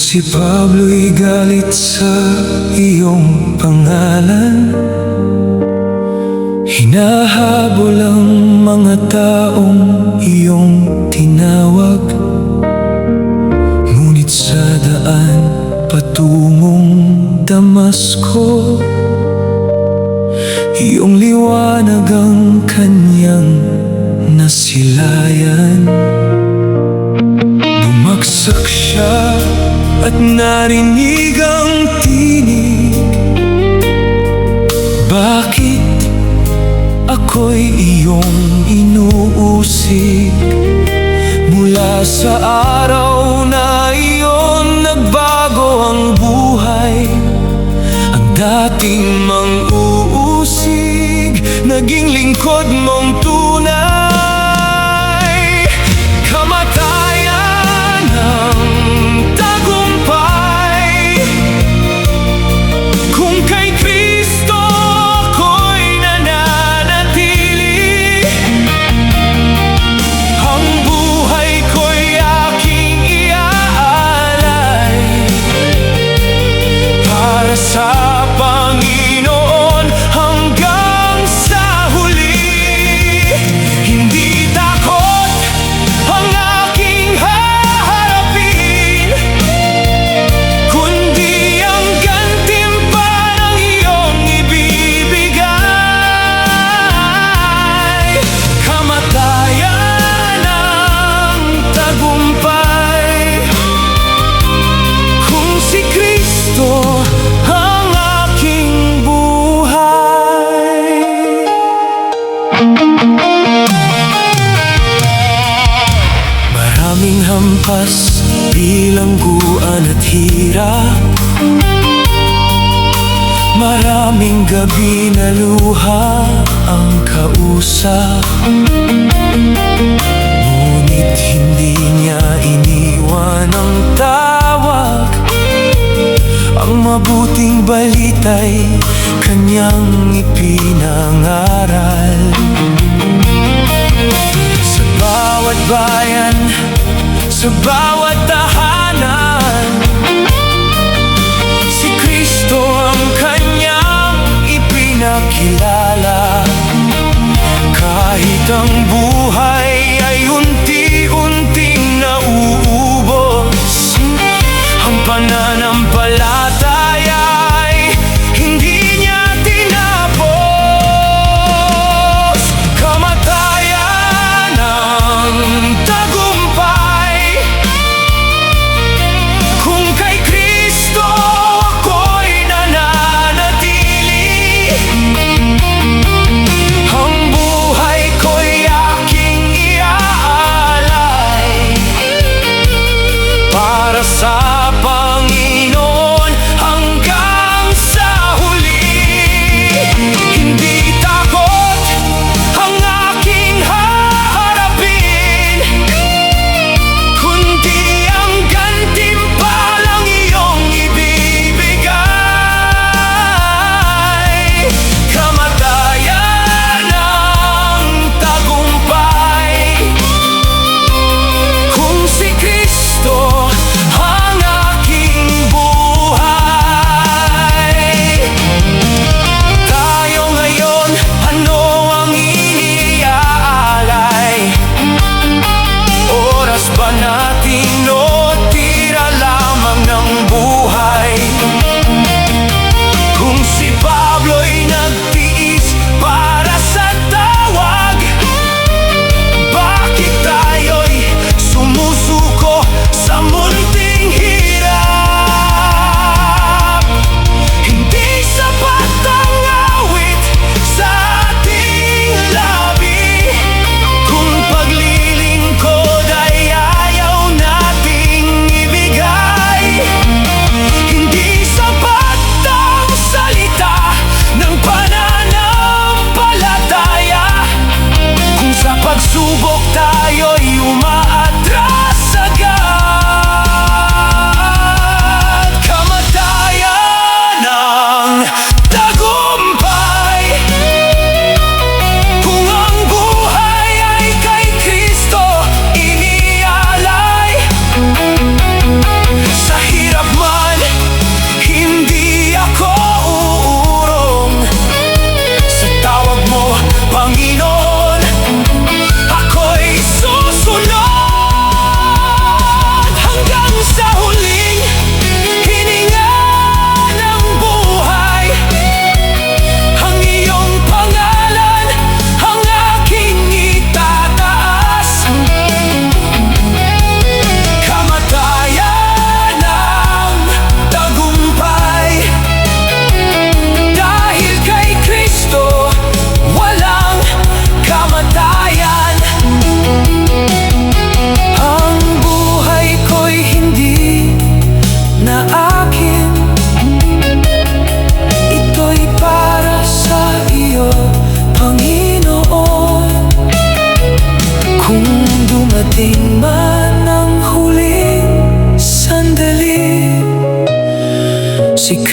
si Pablo'y galit sa iyong pangalan, hinahabol ang mga taong iyong tinawag. Ngunit sa daan patungong Damasco, iyong liwanag ang kanyang nasilayan. Bumagsak siya at narinig ang tinig, bakit ako'y iyong inuusig? Mula sa araw na iyon nagbago ang buhay. Ang dating mang-uusig naging lingkod mong tunay. Kamatayan ang tagumpay, kung kay Kristo ako'y nananatili. Ang buhay ko'y aking iaalay para sa Panginoon hanggang sa huli. Hindi takot ang aking haharapin, kundi ang gantimpalang iyong ibibigay. Kamatayan ang tagumpay, kung si Kristo ang aking buhay. Maraming hampas, bilangguan at hirap, maraming gabi na luha ang kausap. Ngunit hindi niya iniwan ang tawag, ang mabuting balita'y kanyang ipinangaral. Sa bawat bayan, sa bawat tahanan, si Kristo ang kanyang ipinakilala. Kahit ang buhay ay unti-unting nauubos, ang pananampalataya ay hindi niya tinapos. Kamatayan ang tagumpay, kung kay Kristo ako'y nananatili. Ang buhay ko'y aking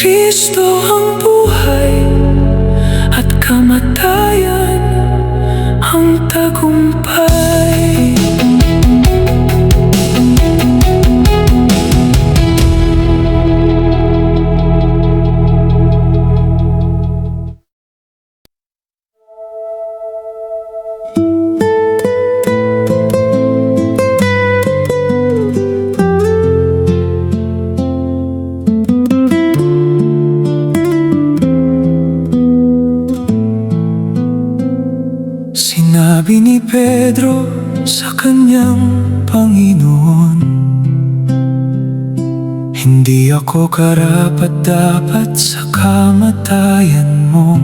Kristo ang buhay at kamatayan ang tagumpay. Sinabi ni Pedro sa kanyang Panginoon, hindi ako karapat-dapat sa kamatayan mo.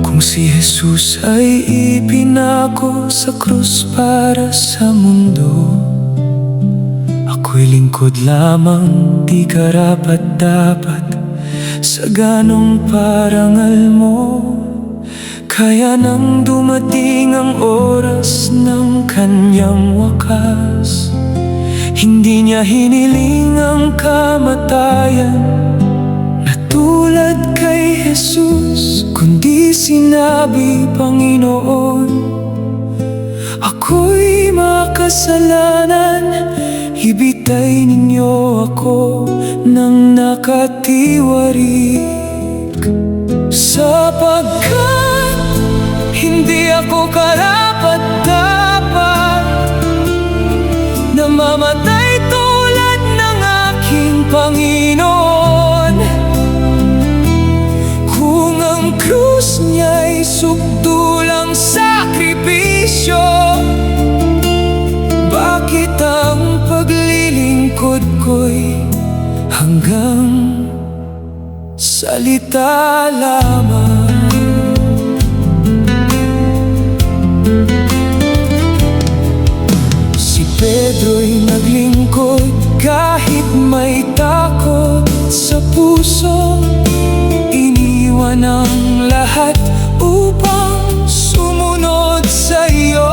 Kung si Jesus ay ipinako sa krus para sa mundo, ako'y lingkod lamang, di karapat-dapat sa ganong parangal mo. Kaya nang dumating ang oras ng kanyang wakas, hindi niya hiniling ang kamatayan na tulad kay Jesus, kundi sinabi, Panginoon, ako'y makasalanan, ibitay ninyo ako ng nakatiwarik. Sapagkat hindi ako karapat-dapat na mamatay tulad ng aking Panginoon. Kung ang krus niya'y sukdulang sakripisyo, bakit ang paglilingkod ko'y hanggang salita lamang? Si Pedro'y naglingkod kahit may takot sa puso. Iniwan ang lahat upang sumunod sa iyo.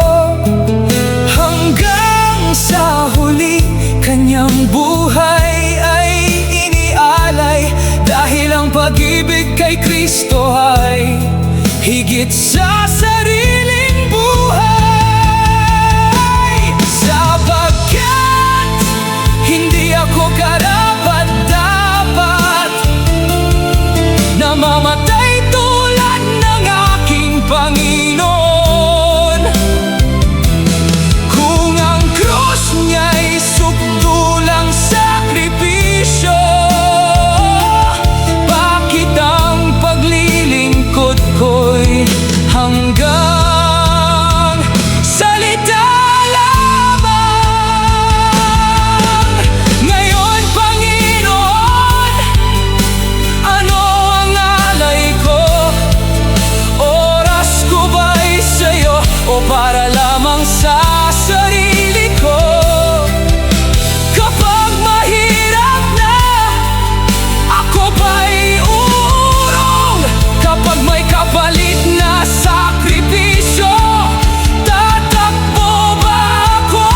Hanggang sa huli, kanyang buhay ay inialay, dahil ang pag-ibig kay Kristo ay higit sa sariling buhay. Sapagkat hindi ako karapat-dapat na mamatay tulad ng aking Panginoon. Kung ang krus niya'y sukdulang sakripisyo, bakit ang paglilingkod ko'y hanggang salita lamang? Ngayon, Panginoon, ano ang alay ko? Oras ko ba'y sa'yo o para lamang sa sarili ko? Kapag mahirap na, ako ba'y uurong? Kapag may kapalit na sakripisyo, tatakbo ba ako?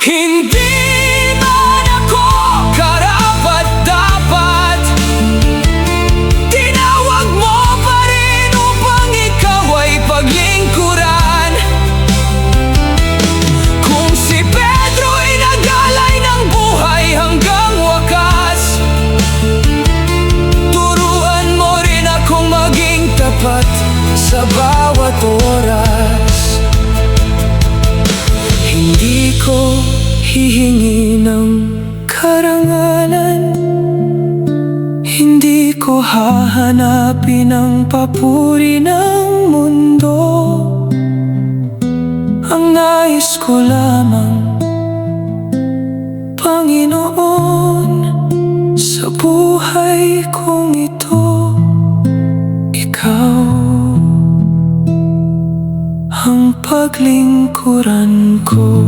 Hindi man ako karapat-dapat, tinawag mo pa rin upang ikaw ay paglingkuran. Kung si Pedro'y nagalay ng buhay hanggang wakas, turuan mo rin akong maging tapat sa bawat oras. Hindi ko hihingi ng karangalan, hindi ko hahanapin ang papuri ng mundo. Ang nais ko lamang, Panginoon, sa buhay kong ito, ikaw ang paglingkuran ko.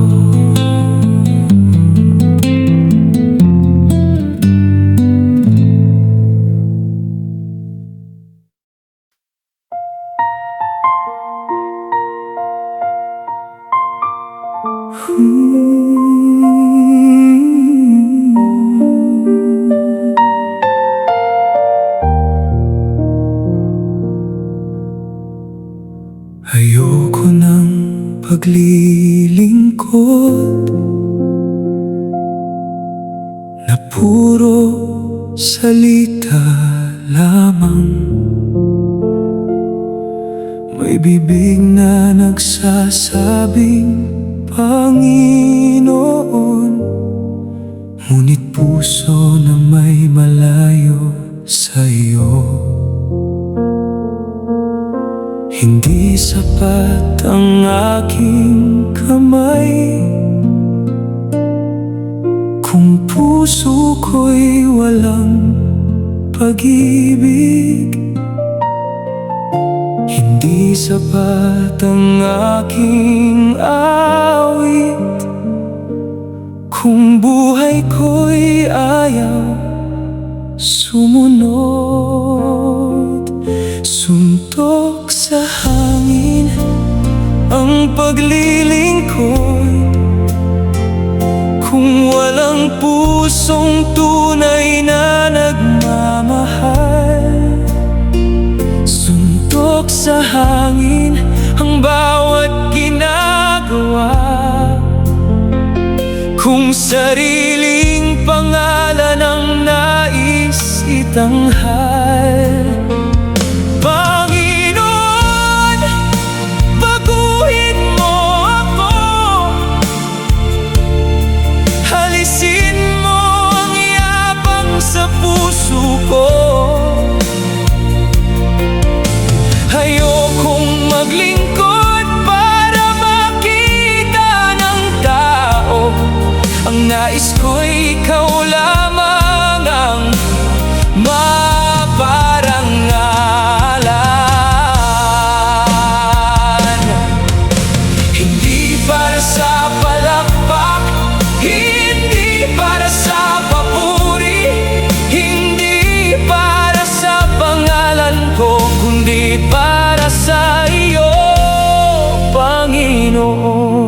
paglilingkod na puro salita lamang. May bibig na nagsasabing Panginoon, ngunit puso na may malayo sa iyo. Hindi sapat ang aking kamay kung puso ko'y walang pag-ibig. Hindi sapat ang aking awit kung buhay ko'y ayaw sumunod. Suntok sa hangin ang paglilingkod kung walang pusong tunay na nagmamahal. Suntok sa hangin ang bawat ginagawa kung sariling pangalan ang nais itanghal. Panginoon, baguhin mo ako, halisin mo ang yabang sa puso ko. Ayokong maglingkod para makita ng tao. Ang nais ko'y ikaw lamang ang maparangalan. Hindi para sa palakpak, hindi para sa papuri, hindi para sa pangalan ko, kundi para sa iyo, Panginoon.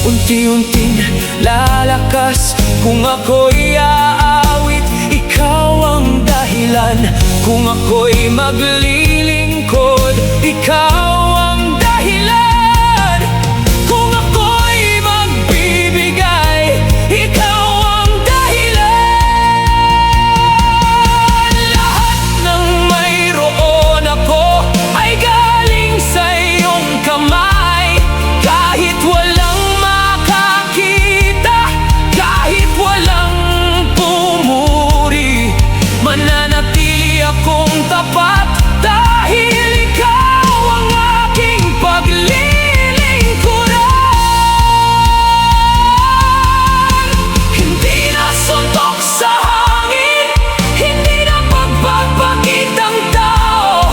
Unti-unting lalakas kung ako'y aawit, ikaw ang dahilan. Kung ako'y maglilingkod, ikaw ang dahilan. Kung ako'y magbibigay, ikaw ang dahilan. Lahat ng mayroon ako ay galing sa iyong kamay. Kahit walang makakita, kahit walang pumuri, mananatili akong tapat dahil ikaw ang aking paglilingkuran. Hindi na suntok sa hangin, hindi na pagbabagit ang tao.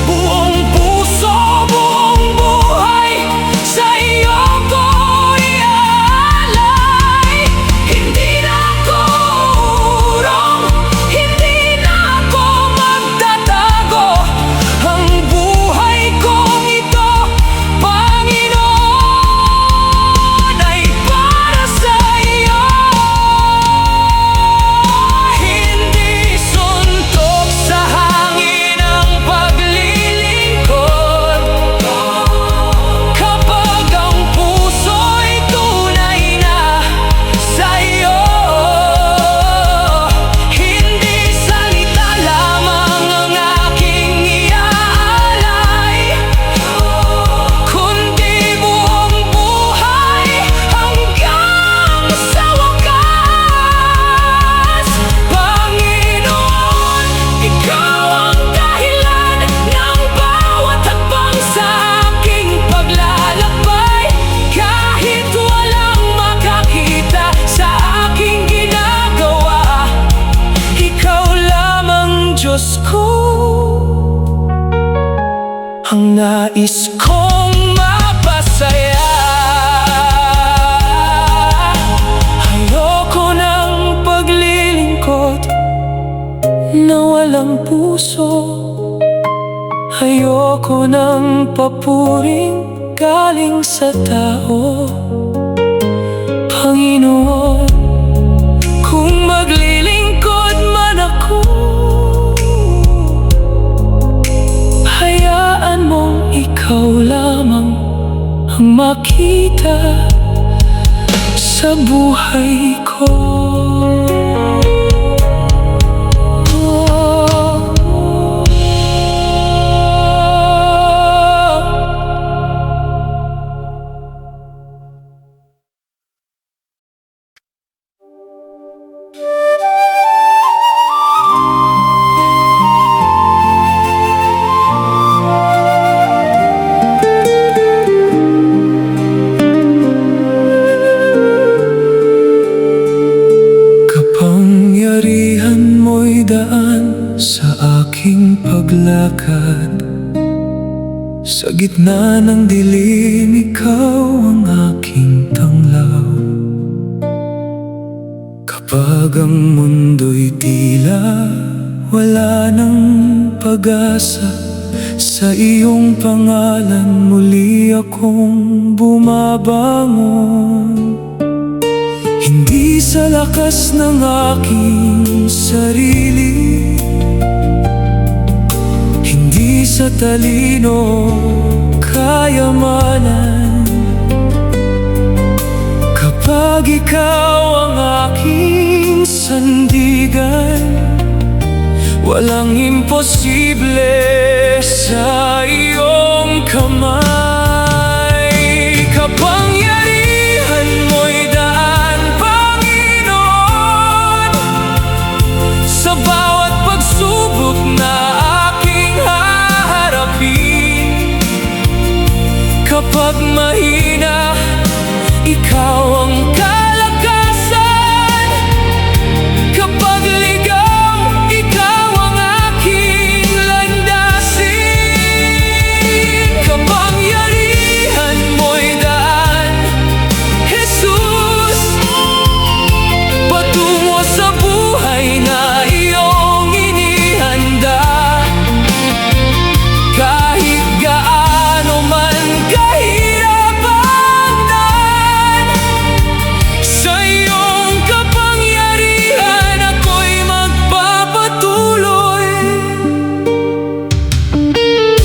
Buong puso, buong buhay, sa iyo ko iaalay. Hindi na ako urong, hindi na ako magtatago. Ang buhay kong ito, Panginoon, ay para sa iyo. Hindi suntok sa hangin ang paglilingkod kapag ang puso'y tunay na sa iyo. Hindi salita lamang ang aking iaalay, kundi buong buhay hanggang sa wakas. Panginoon, ikaw ang dahilan ng bawat hakbang sa aking paglalakbay. Kahit walang makakita sa aking ginagawa, ikaw lamang, Diyos ko, ang nais kong mapasaya. Ayoko ng paglilingkod na walang puso. Ayoko ng papuring galing sa tao. Panginoon, kung maglilingkod man ako, hayaan mong ikaw makita sa buhay ko. Kapangyarihan mo'y daan sa aking paglakad. Sa gitna ng dilim, ikaw ang aking tanglaw. Kapag ang mundo'y tila wala ng pag-asa, sa iyong pangalan muli akong bumabangon. Hindi sa lakas ng aking sarili, hindi sa talino, kayamanan. Kapag ikaw ang aking sandigan, walang imposible sa iyong kamay. Kapangyarihan mo'y daan, Panginoon, sa bawat pagsubok na aking haharapin. Kapag mahina, ikaw ang kalakasan. Kapag ligaw, ikaw ang aking landasin. Kapangyarihan mo'y daan, Jesus, patungo sa buhay na iyong inihanda. Kahit gaano man kahirap ang daan, sa iyong kapangyarihan ako'y magpapatuloy.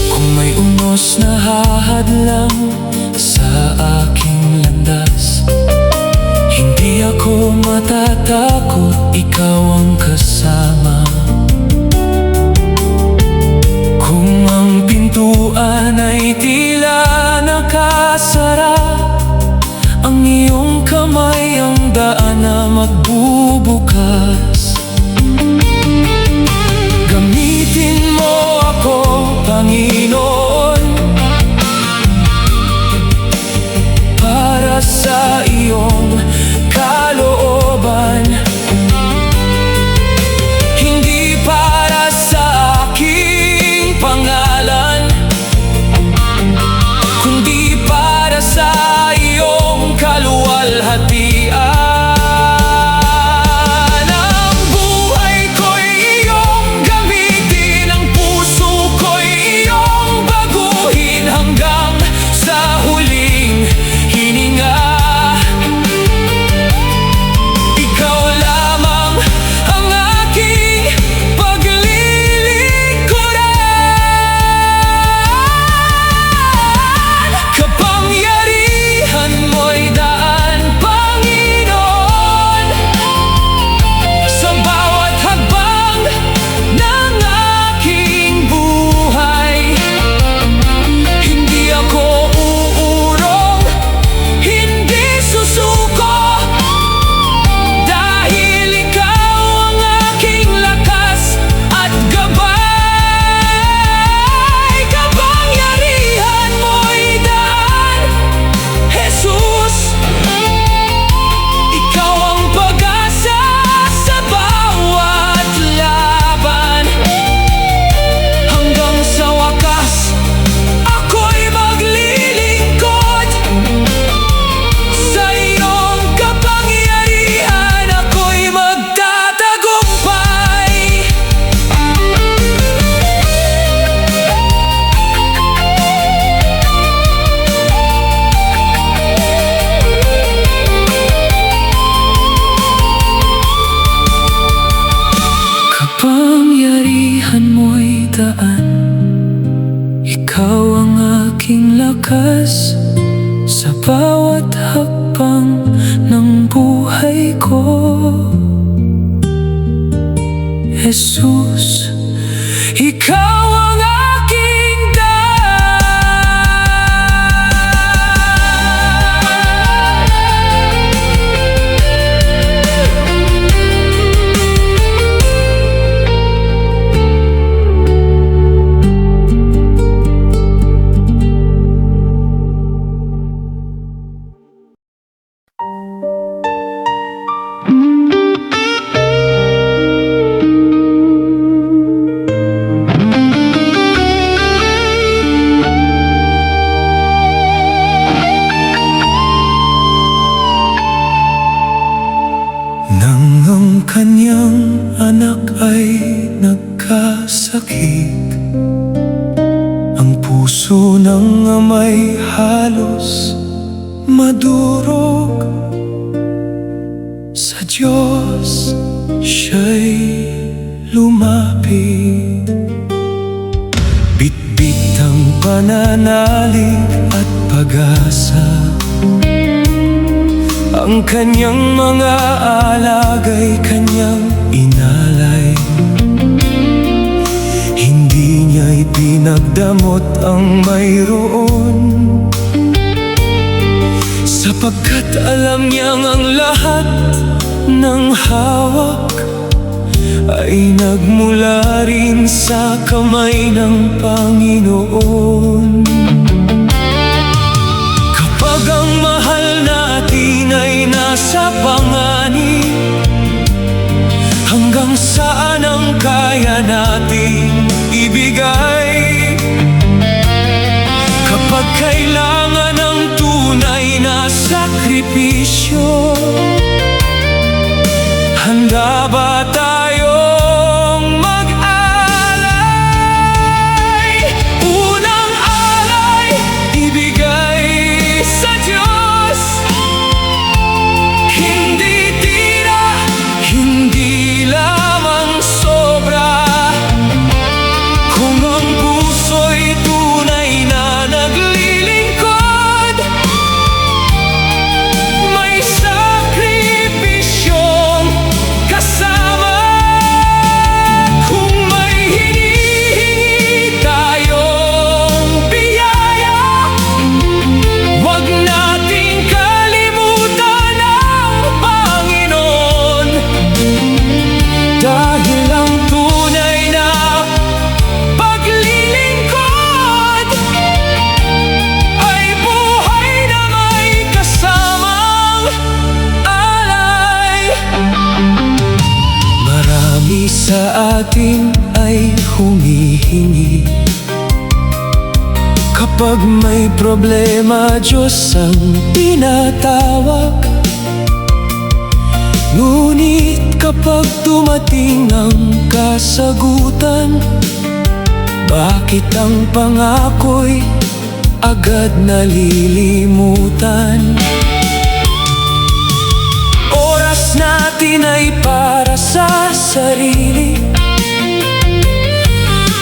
Kung may unos na hahadlang sa aking landas, hindi ako matatakot, ikaw ang kasama. Kung ang pintuan ay tila nakasara, ang iyong kamay ang daan na magbubukas. Gamitin mo ako, Panginoon, para sa iyong kalooban. Hindi para sa aking pangalan, kundi para sa iyong kaluwalhatian. Ang buhay ko'y iyong gamitin, ang puso ko'y iyong baguhin hanggang sa huling hininga. Ikaw lamang ang aking paglilingkuran. Kapangyarihan mo'y daan, Panginoon, sa bawat hakbang ng aking buhay. Hindi ako uurong, hindi susuko, dahil ikaw ang aking lakas at gabay. Kapangyarihan mo'y daan, Jesus, ikaw ang pag-asa sa bawat laban. Hanggang sa wakas, ako'y maglilingkod sa iyong kapangyarihan, ako'y magtatagumpay. Kapangyarihan mo'y daan, ikaw ang aking lakas sa Jesus, ikaw ang aking nang ang kanyang anak ay nagkasakit, ang puso ng ama'y halos madurog. Sa Diyos siya'y lumapit, bitbit ang pananalig at pag-asa. Ang kanyang mga alaga'y kanyang inalay, hindi niya'y pinagdamot ang mayroon, sapagkat alam niyang ang lahat ng hawak ay nagmula rin sa kamay ng Panginoon. Kapag ang mahal natin ay nasa panganib, hanggang saan ang kaya nating ibigay? Kapag kailangan ng tunay na sakripisyo, handa ba tayong mag-alay? Unang alay, ibigay sa Diyos. Hindi tira, hindi lamang sobra. Kung ang puso'y tunay na naglilingkod, may sakripisyong kasama. Kung may hinihingi tayong biyaya, huwag nating kalimutan ang Panginoon. Dahil ang tunay na paglilingkod ay buhay na may kasamang alay. Marami sa atin ay humihingi, kapag may problema, Diyos ang tinatawag. Ngunit kapag dumating ang kasagutan, bakit ang pangako'y agad nalilimutan? Oras natin ay para sa sarili,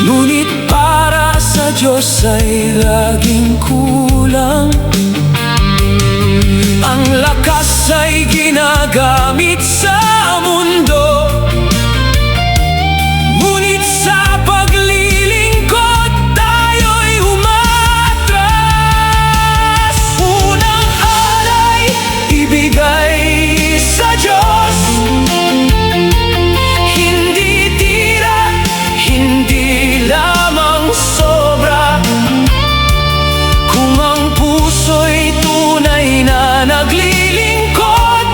ngunit para sa Diyos ay laging kulang. Ang lakas ay ginagamit sa mundo, ngunit sa paglilingkod tayo'y umatras. Unang alay, ibigay sa Diyos. Hindi tira, hindi lamang sobra. Kung ang puso'y tunay na naglilingkod,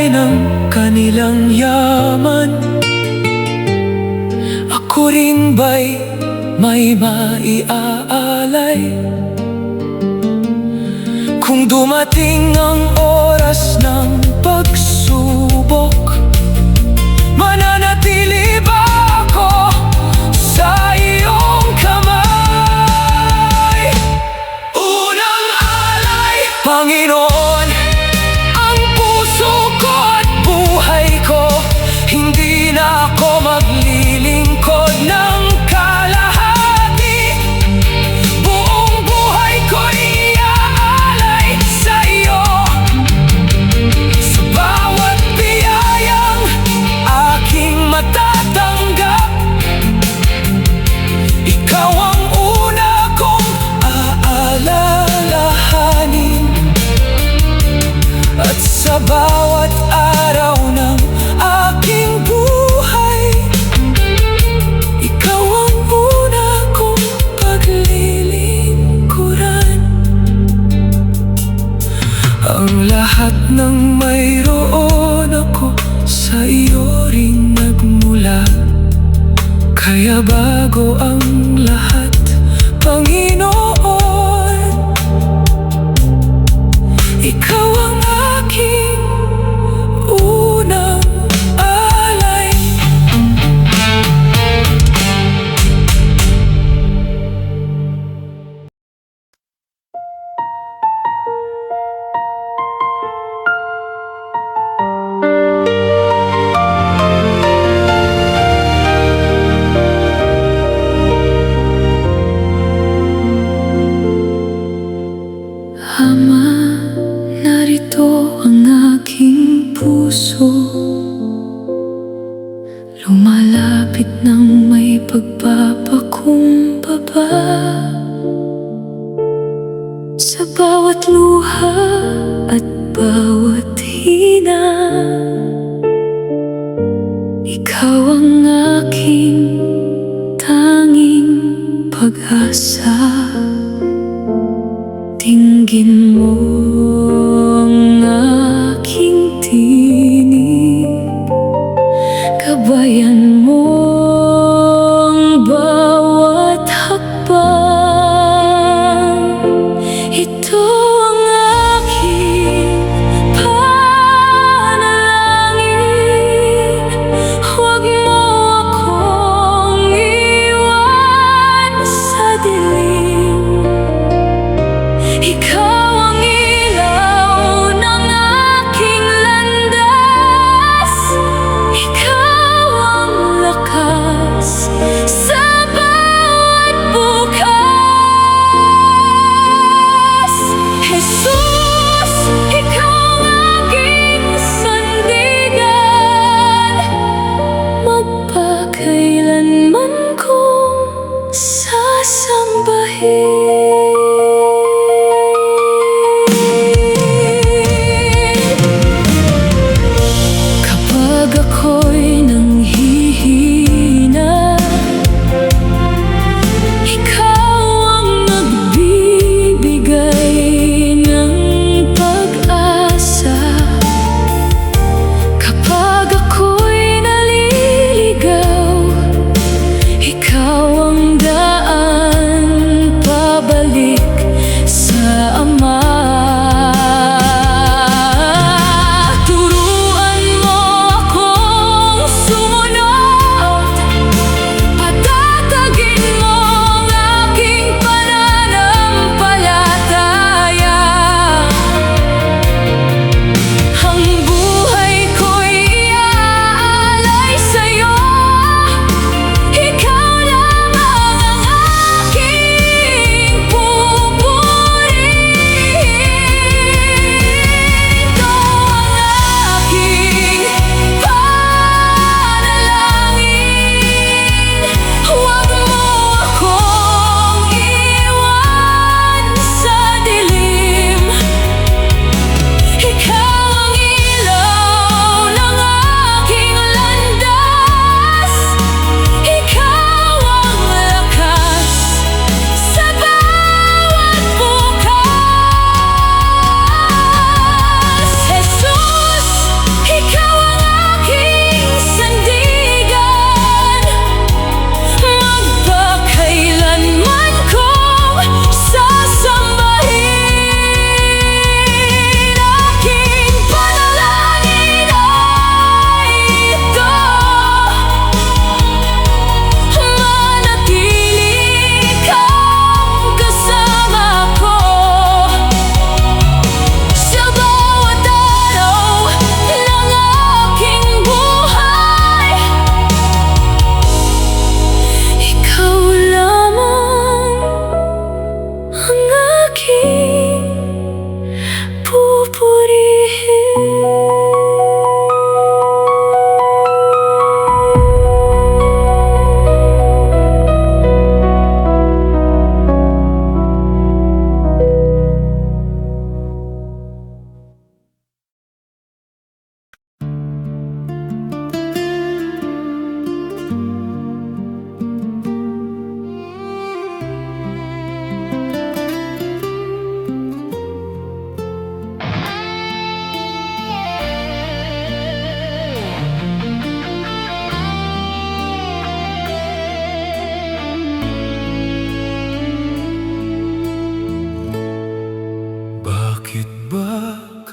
alay ng kanilang yaman, ako rin ba'y may maiaalay? Kung dumating ang oras ng pagsubok, mananatili ba ako sa iyong kamay? Unang alay, Panginoon, ang puso ko at buhay ko. Hindi na ako maglilingkod ng kalahati. Buong buhay ko'y iaalay sa iyo. Sa bawat biyayang aking matatanggap, ikaw ang una kong aalalahanin. At sa bawat araw ng aking buhay, ikaw ang una kong paglilingkuran. Ang lahat ng mayroon ako sa iyo rin nagmula. Kaya bago ang lahat, Panginoon, ikaw ang aking unang alay. Ama, narito ang aking puso, lumalapit ng may pagpapakumbaba. Sa bawat luha at bawat hina, ikaw ang aking tanging pag-asa. Dinggin mo ang aking tinig,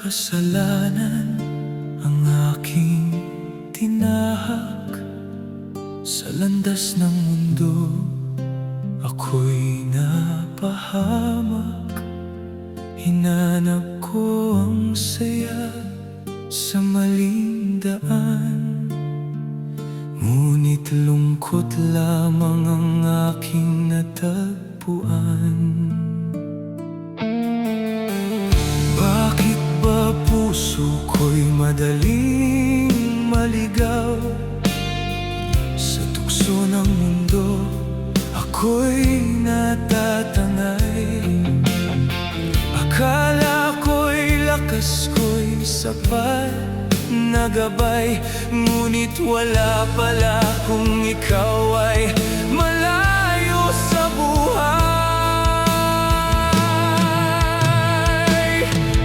kasalanan ang aking tinahak sa landas ng mundo? Ako'y napahamak, hinanap ko ang saya sa maling daan. Ngunit lungkot lamang ang aking natagpuan. Bakit ba puso ko'y madaling maligaw? Sa tukso ng mundo ako'y natatangay. Akala ko'y lakas ko'y sapat na gabay, ngunit wala pala kung ikaw ay malayo sa buhay.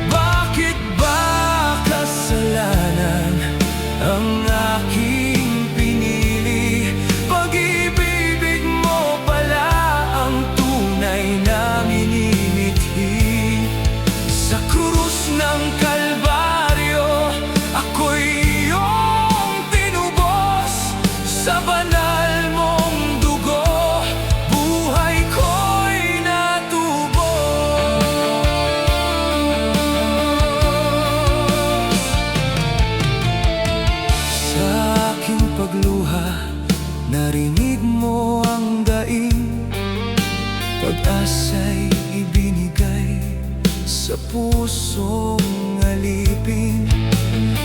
Bakit ba kasalanan ang aking pinili? Pag-ibig mo pala ang tunay na minimithi. Sa krus ng Kalbaryo ako'y iyong tinubos. Sa banal mong dugo buhay ko'y natubos. Sa aking pagluha narinig mo ang daing, pag-asa'y ibinigay sa pusong alipin.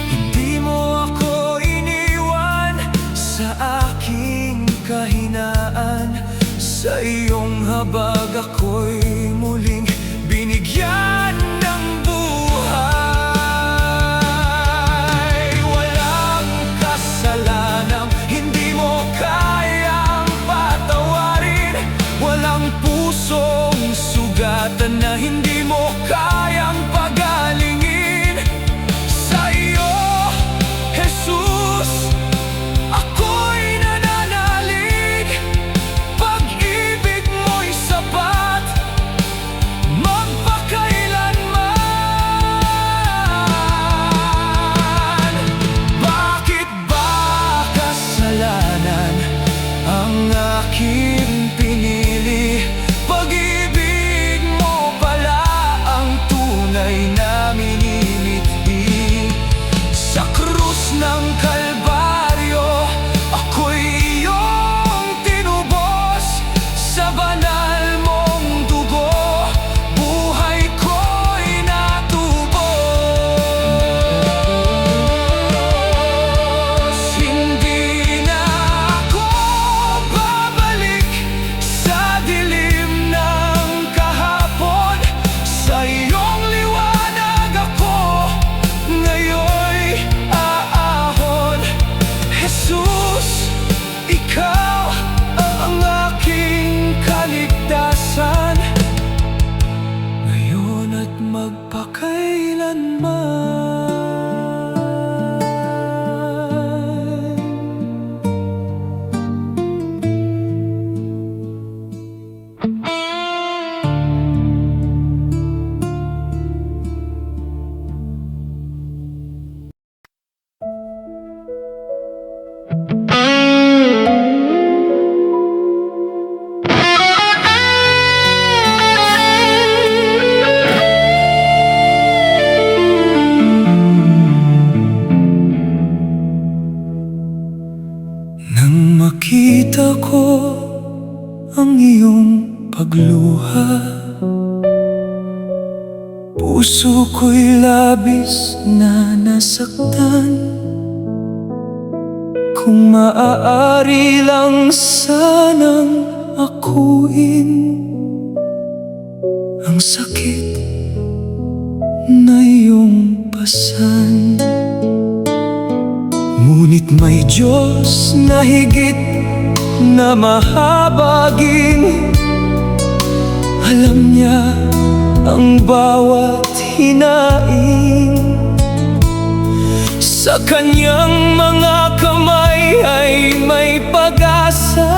Hindi mo ako iniwan sa aking kahinaan. Sa iyong habag ako'y muling binigyan ng buhay. Walang kasalanang hindi mo kayang patawarin. Walang pusong sugatan na hindi mo kayang pagalingin. Sa iyo, Jesus, ako'y nananalig. Pag-ibig mo'y sapat magpakailanman. Bakit ba kasalanan ang aking pinili? Pag-ibig mo pala ang tunay na minimithi. Sa krus ng Kalbaryo ako'y iyong tinubos. Sa banal mong dugo buhay ko'y natubos. Hindi na ako babalik sa dilim ng kahapon. Sa iyong liwanag ako ngayon'y aahon. Jesus, ikaw ang aking kaligtasan, ngayon at nang makita ko ang iyong pagluha, puso ko'y labis na nasaktan. Kung maaari lang sanang akuin ang sakit na iyong pasan. Ngunit may Diyos na higit na mahabagin. Alam niya ang bawat hinaing. Sa kanyang mga kamay ay may pag-asa,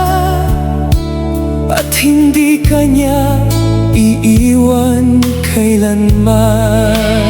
at hindi kanya iiwan kailanman.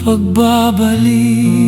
pagbabalik.